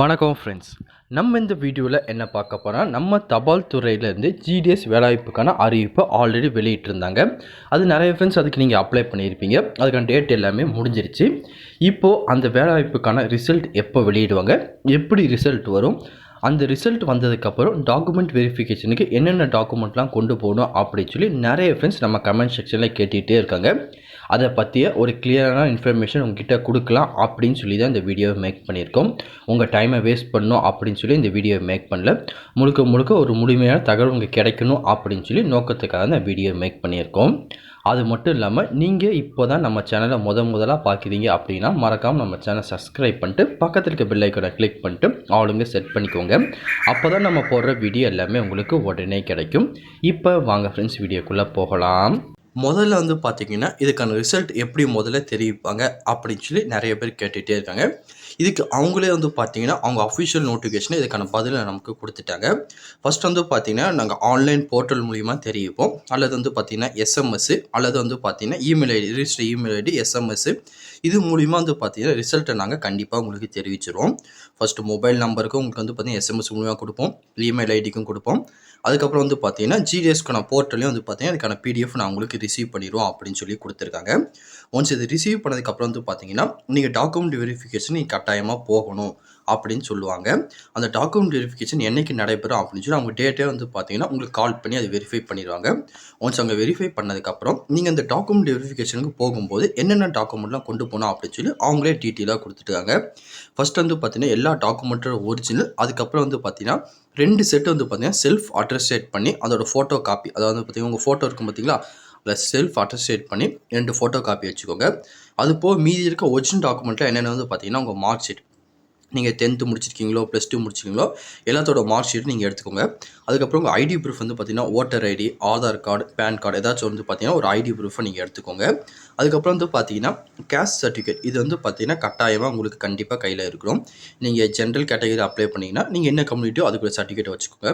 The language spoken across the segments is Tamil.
வணக்கம் ஃப்ரெண்ட்ஸ். நம்ம இந்த வீடியோவில் என்ன பார்க்க போகிறோம், நம்ம தபால் துறையிலேருந்து ஜிடிஎஸ் வேலைவாய்ப்புக்கான அறிவிப்பை ஆல்ரெடி வெளியிட்டிருந்தாங்க. அது நிறைய ஃப்ரெண்ட்ஸ் அதுக்கு நீங்கள் அப்ளை பண்ணியிருப்பீங்க. அதுக்கான டேட் எல்லாமே முடிஞ்சிருச்சு. இப்போது அந்த வேலைவாய்ப்புக்கான ரிசல்ட் எப்போ வெளியிடுவாங்க, எப்படி ரிசல்ட் வரும், அந்த ரிசல்ட் வந்ததுக்கப்புறம் டாக்குமெண்ட் வெரிஃபிகேஷனுக்கு என்னென்ன டாக்குமெண்ட்லாம் கொண்டு போகணும் அப்படின்னு சொல்லி நிறைய ஃப்ரெண்ட்ஸ் நம்ம கமெண்ட் செக்ஷனில் கேட்டுகிட்டே இருக்காங்க. அதை பற்றிய ஒரு கிளியரான இன்ஃபர்மேஷன் உங்ககிட்ட கொடுக்கலாம் அப்படின்னு சொல்லி தான் இந்த வீடியோவை மேக் பண்ணியிருக்கோம். உங்கள் டைமை வேஸ்ட் பண்ணணும் அப்படின்னு சொல்லி இந்த வீடியோவை மேக் பண்ணல. முழுக்க முழுக்க ஒரு முழுமையான தகவல் உங்களுக்கு கிடைக்கணும் அப்படின்னு சொல்லி நோக்கத்துக்காக இந்த வீடியோ மேக் பண்ணியிருக்கோம். அது மட்டும் இல்லாமல் நீங்கள் இப்போ தான் நம்ம சேனலை முதலாக பார்க்குறீங்க அப்படின்னா மறக்காமல் நம்ம சேனலை சப்ஸ்கிரைப் பண்ணிட்டு பக்கத்தில் இருக்க பெல் ஐக்கானை கிளிக் பண்ணிட்டு ஆளுங்க செட் பண்ணிக்கோங்க. அப்போ தான் நம்ம போடுற வீடியோ எல்லாமே உங்களுக்கு உடனே கிடைக்கும். இப்போ வாங்க ஃப்ரெண்ட்ஸ் வீடியோக்குள்ளே போகலாம். முதல்ல பார்த்திங்கன்னா இதுக்கான ரிசல்ட் எப்படி முதல்ல தெரிவிப்பாங்க அப்படின்னு சொல்லி நிறைய பேர் கேட்டுகிட்டே இருக்காங்க. இதுக்கு அவங்களே பார்த்திங்கன்னா அவங்க அஃபிஷியல் நோட்டிஃபிகேஷனை இதுக்கான பதிலை நமக்கு கொடுத்துட்டாங்க. ஃபஸ்ட் பார்த்திங்கன்னா நாங்கள் ஆன்லைன் போர்ட்டல் மூலிமா தெரிவிப்போம், அல்லது பார்த்திங்கன்னா எஸ்எம்எஸ்ஸு, அல்லது பார்த்திங்கன்னா email ID, register email ID, SMS, இது மூலிமா பார்த்திங்கன்னா ரிசல்ட்டை நாங்கள் கண்டிப்பாக உங்களுக்கு தெரிவிச்சிருவோம். ஃபஸ்ட்டு மொபைல் நம்பருக்கு உங்களுக்கு பார்த்திங்கன்னா எஸ்எம்எஸ் மூலிமா கொடுப்போம், இமெயில் ஐடிக்கும் கொடுப்போம். அதுக்கப்புறம் பார்த்திங்கன்னா ஜிடிஎஸ்க்கான போர்ட்டலையும் பார்த்திங்கன்னா அதுக்கான பிடிஎஃப் நான் உங்களுக்கு ரிசீவ் பண்ணிடுவோம் அப்படின்னு சொல்லி கொடுத்துருக்காங்க. ஒன்ஸ் இது ரிசீவ் பண்ணதுக்கப்புறம் பார்த்திங்கன்னா நீங்கள் டாக்குமெண்ட் வெரிஃபிகேஷன் நீங்கள் கட்டாயமாக போகணும் அப்படின்னு சொல்லுவாங்க. அந்த டாக்குமெண்ட் வெரிஃபிகேஷன் என்றைக்கு நடைபெறும் அப்படின்னு சொல்லி அவங்க டேட்டே பார்த்திங்கன்னா உங்களுக்கு கால் பண்ணி அதை வெரிஃபை பண்ணிடுவாங்க. ஒன்ஸ் அவங்க வெரிஃபை பண்ணதுக்கப்புறம் நீங்கள் அந்த டாக்குமெண்ட் வெரிஃபிகேஷனுக்கு போகும்போது என்னென்ன டாக்குமெண்ட்லாம் கொண்டு போகணும் அப்படின்னு சொல்லி அவங்களே டீட்டெயிலாக கொடுத்துட்டாங்க. ஃபஸ்ட் பார்த்திங்கன்னா எல்லா டாக்குமெண்ட்டோட ஒரிஜினல், அதுக்கப்புறம் பார்த்திங்கன்னா 2 செட்டு பார்த்திங்கன்னா செல்ஃப் அட்டஸ்டேட் பண்ணி அதோட ஃபோட்டோ காப்பி, அதாவது பார்த்திங்கன்னா உங்கள் ஃபோட்டோ இருக்கும் பார்த்திங்களா, அதில் செல்ஃப் அட்டஸ்டேட் பண்ணி 2 ஃபோட்டோ காப்பி வச்சுக்கோங்க. அது போக மீதி இருக்க ஒரிஜினல் டாக்குமெண்ட்டில் என்னென்ன பார்த்திங்கன்னா உங்கள் மார்க் ஷீட், நீங்கள் 10th முடிச்சிருக்கீங்களோ +2 முடிச்சிருக்கீங்களோ எல்லாத்தோட மார்க் ஷீட் நீங்கள் எடுத்துக்கோங்க. அதுக்கப்புறம் உங்கள் ஐடி ப்ரூஃப் பார்த்திங்கன்னா voter ID, Aadhaar card, PAN card ஏதாச்சும் பார்த்திங்கன்னா ஒரு ஐடி ப்ரூஃபை நீங்கள் எடுத்துக்கோங்க. அதுக்கப்புறம் பார்த்திங்கன்னா கேஸ்ட் சர்டிஃபிகேட், இது பார்த்திங்கன்னா கட்டாயமாக உங்களுக்கு கண்டிப்பாக கையில் இருக்கணும். நீங்கள் ஜென்ரல் கேட்டகரி அப்ளை பண்ணிங்கன்னா நீங்கள் என்ன கம்யூனிட்டியோ அதுக்குள்ள சர்டிஃபிகேட் வச்சுக்கோங்க.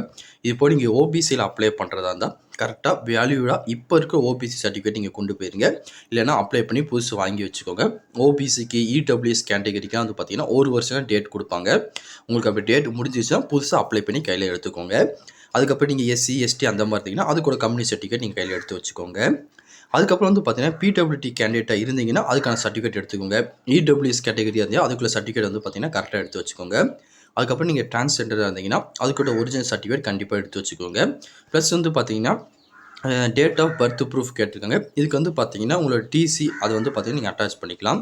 இது போல் நீங்கள் ஓபிசியில் அப்ளை பண்ணுறதா இருந்தால் கரெக்டாக வேல்யூடாக இப்போ இருக்க ஓபிசி சர்டிஃபிகேட் நீங்கள் கொண்டு போயிருங்க. இல்லைனா அப்ளை பண்ணி புதுசு வாங்கி வச்சுக்கோங்க. ஓபிசிக்கு இடபிள்யூஎஸ் கேட்டகரிக்கெலாம் பார்த்திங்கன்னா ஒரு வருஷம் டேட் கொடுப்பாங்க. உங்களுக்கு அப்படி டேட் முடிஞ்சிச்சுன்னா புதுசாக அப்ளை பண்ணி கையில் எடுத்துக்கோங்க. அதுக்கப்புறம் நீங்கள் எஸ்சி எஸ்டி அந்த மாதிரி இருந்தீங்கன்னா அதுக்கூட கம்யூனிட்டி சர்டிஃபிகேட் நீங்கள் கையில் எடுத்து வச்சுக்கோங்க. அதுக்கப்புறம் பார்த்திங்கன்னா பிடபிள்யூடி கேண்டிடேட்டாக இருந்தீங்கன்னா அதுக்கான சர்டிஃபிகேட் எடுத்துக்கோங்க. இடபிள்யூஎஸ் கேட்டகரியாக இருந்தால் அதுக்குள்ள சர்டிஃபிகேட் பார்த்திங்கன்னா கரெக்டாக எடுத்து வச்சுக்கோங்க. அதுக்கப்புறம் நீங்கள் டிரான்ஸ்ஜெண்டராக இருந்தீங்கன்னா அதுக்கூட ஒரிஜினல் சர்டிஃபிகேட் கண்டிப்பாக எடுத்து வச்சுக்கோங்க. ப்ளஸ் பார்த்திங்கன்னா டேட் ஆஃப் பர்த் ப்ரூஃப் கேட்டிருக்காங்க. இதுக்கு பார்த்திங்கன்னா உங்களோட டிசி அது பார்த்திங்கன்னா நீங்கள் அட்டாச் பண்ணிக்கலாம்.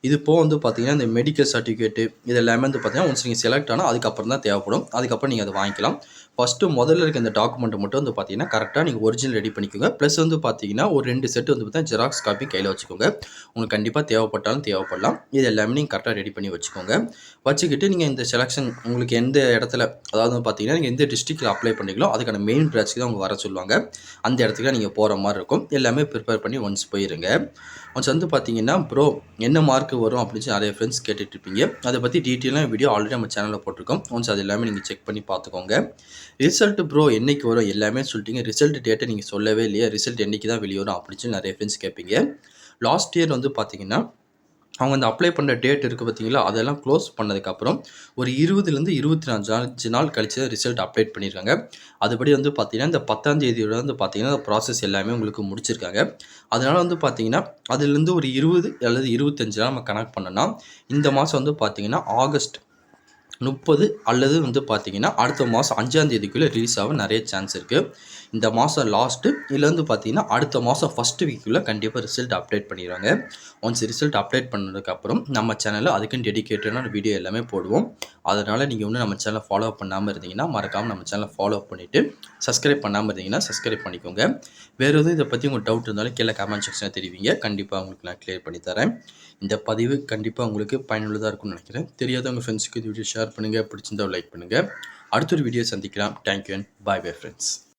இது போக பார்த்திங்கன்னா இந்த மெடிக்கல் சர்டிஃபிகேட்டு இது எல்லாமே பார்த்திங்கன்னா ஒன்ஸ் நீங்கள் செலக்ட் ஆனால் அதுக்கப்புறம் தான் தேவைப்படும். அதுக்கப்புறம் நீங்கள் அதை வாங்கிக்கலாம். ஃபஸ்ட்டு முதல்ல இருக்க இந்த டாக்குமெண்ட்டை மட்டும் பார்த்திங்கன்னா கரெக்டாக நீங்கள் ஒரிஜினல் ரெடி பண்ணிக்கோங்க. ப்ளஸ் பார்த்திங்கன்னா ஒரு 2 செட்டு பார்த்தீங்கன்னா ஜெராக்ஸ் காப்பி கையில் வச்சுக்கோங்க. உங்களுக்கு கண்டிப்பாக தேவைப்பட்டாலும் தேவைப்படலாம். இது எல்லாமே நீங்கள் கரெக்டாக ரெடி பண்ணி வச்சுக்கோங்க. வச்சுக்கிட்டு நீங்கள் இந்த செலெக்ஷன் உங்களுக்கு எந்த இடத்துல, அதாவது பார்த்திங்கன்னா நீங்கள் எந்த டிஸ்ட்ரிக்டில் அப்ளை பண்ணிங்களோ அதுக்கான மெயின் பிரான்ச்சுக்கு தான் அவங்க வர சொல்லுவாங்க. அந்த இடத்துக்கு நீங்கள் போகிற மாதிரி இருக்கும். எல்லாமே ப்ரிப்பேர் பண்ணி ஒன்ஸ் போயிருங்க. ஒன்ஸ் பார்த்திங்கன்னா ப்ரோ என்ன மார்க் வரும் அப்படின்னு சொல்லி நிறைய ஃப்ரெண்ட்ஸ் கேட்டுட்டு இருப்பீங்க. அதை பற்றி டீட்டெயிலாக வீடியோ ஆல்ரெடி நம்ம சேனலில் போட்டிருக்கோம். ஒன்ஸ் அது எல்லாமே நீங்கள் செக் பண்ணி பார்த்துக்கோங்க. ரிசல்ட் ப்ரோ என்றைக்கு வரும் எல்லாமே சொல்லிட்டீங்க, ரிசல்ட் டேட்டை நீங்கள் சொல்லவே இல்லையா, ரிசல்ட் என்றைக்கு தான் வெளியே வரும் அப்படின்னு சொல்லி நிறைய ஃப்ரெண்ட்ஸ் கேட்பீங்க. லாஸ்ட் இயர் பார்த்திங்கன்னா அவங்க அந்த அப்ளை பண்ணுற டேட் இருக்குது பார்த்திங்களா, அதெல்லாம் க்ளோஸ் பண்ணதுக்கப்புறம் ஒரு 20லேருந்து 25 நாள் கழிச்சு ரிசல்ட் அப்டேட் பண்ணியிருக்காங்க. அதுபடி பார்த்திங்கன்னா இந்த 10ஆம் தேதியோட பார்த்திங்கன்னா ப்ராசஸ் எல்லாமே உங்களுக்கு முடிச்சிருக்காங்க. அதனால் பார்த்திங்கன்னா அதுலேருந்து ஒரு 20 அல்லது 25 நாள் நம்ம கனெக்ட் பண்ணோன்னா இந்த மாதம் பார்த்திங்கன்னா ஆகஸ்ட் 30 அல்லது பார்த்திங்கன்னா அடுத்த மாதம் 5ஆம் தேதிக்குள்ளே ரிலீஸ் ஆக நிறைய சான்ஸ் இருக்குது. இந்த மாதம் லாஸ்ட்டு இல்லை பார்த்திங்கன்னா அடுத்த மாதம் ஃபஸ்ட்டு வீக்குள்ளே கண்டிப்பாக ரிசல்ட் அப்டேட் பண்ணிடுவாங்க. ஒன்ஸ் ரிசல்ட் அப்டேட் பண்ணதுக்கப்புறம் நம்ம சேனலில் அதுக்குன்னு டெடிகேட்டடான வீடியோ எல்லாமே போடுவோம். அதனால் நீங்கள் இன்னும் நம்ம சேனலை ஃபாலோ பண்ணாமல் இருந்தீங்கன்னா மறக்காமல் நம்ம சேனலை ஃபாலோ பண்ணிவிட்டு சப்ஸ்கிரைப் பண்ணாமல் இருந்தீங்கன்னா சப்ஸ்கிரைப் பண்ணிக்கோங்க. வேறு எதுவும் இதை பற்றி உங்களுக்கு டவுட் இருந்தாலும் கீழே கமெண்ட் செக்ஷனில் தெரிவிங்க. கண்டிப்பாக உங்களுக்கு நான் கிளியர் பண்ணி தரேன். இந்த பதிவு கண்டிப்பாக உங்களுக்கு பயனுள்ளதாக இருக்கும்னு நினைக்கிறேன். தெரியாதவங்க ஃப்ரெண்ட்ஸுக்கு இந்த வீடியோ ஷேர் பண்ணுங்கள், பிடிச்சிருந்தால் லைக் பண்ணுங்கள். அடுத்த ஒரு வீடியோ சந்திக்கலாம். Thank you and bye friends.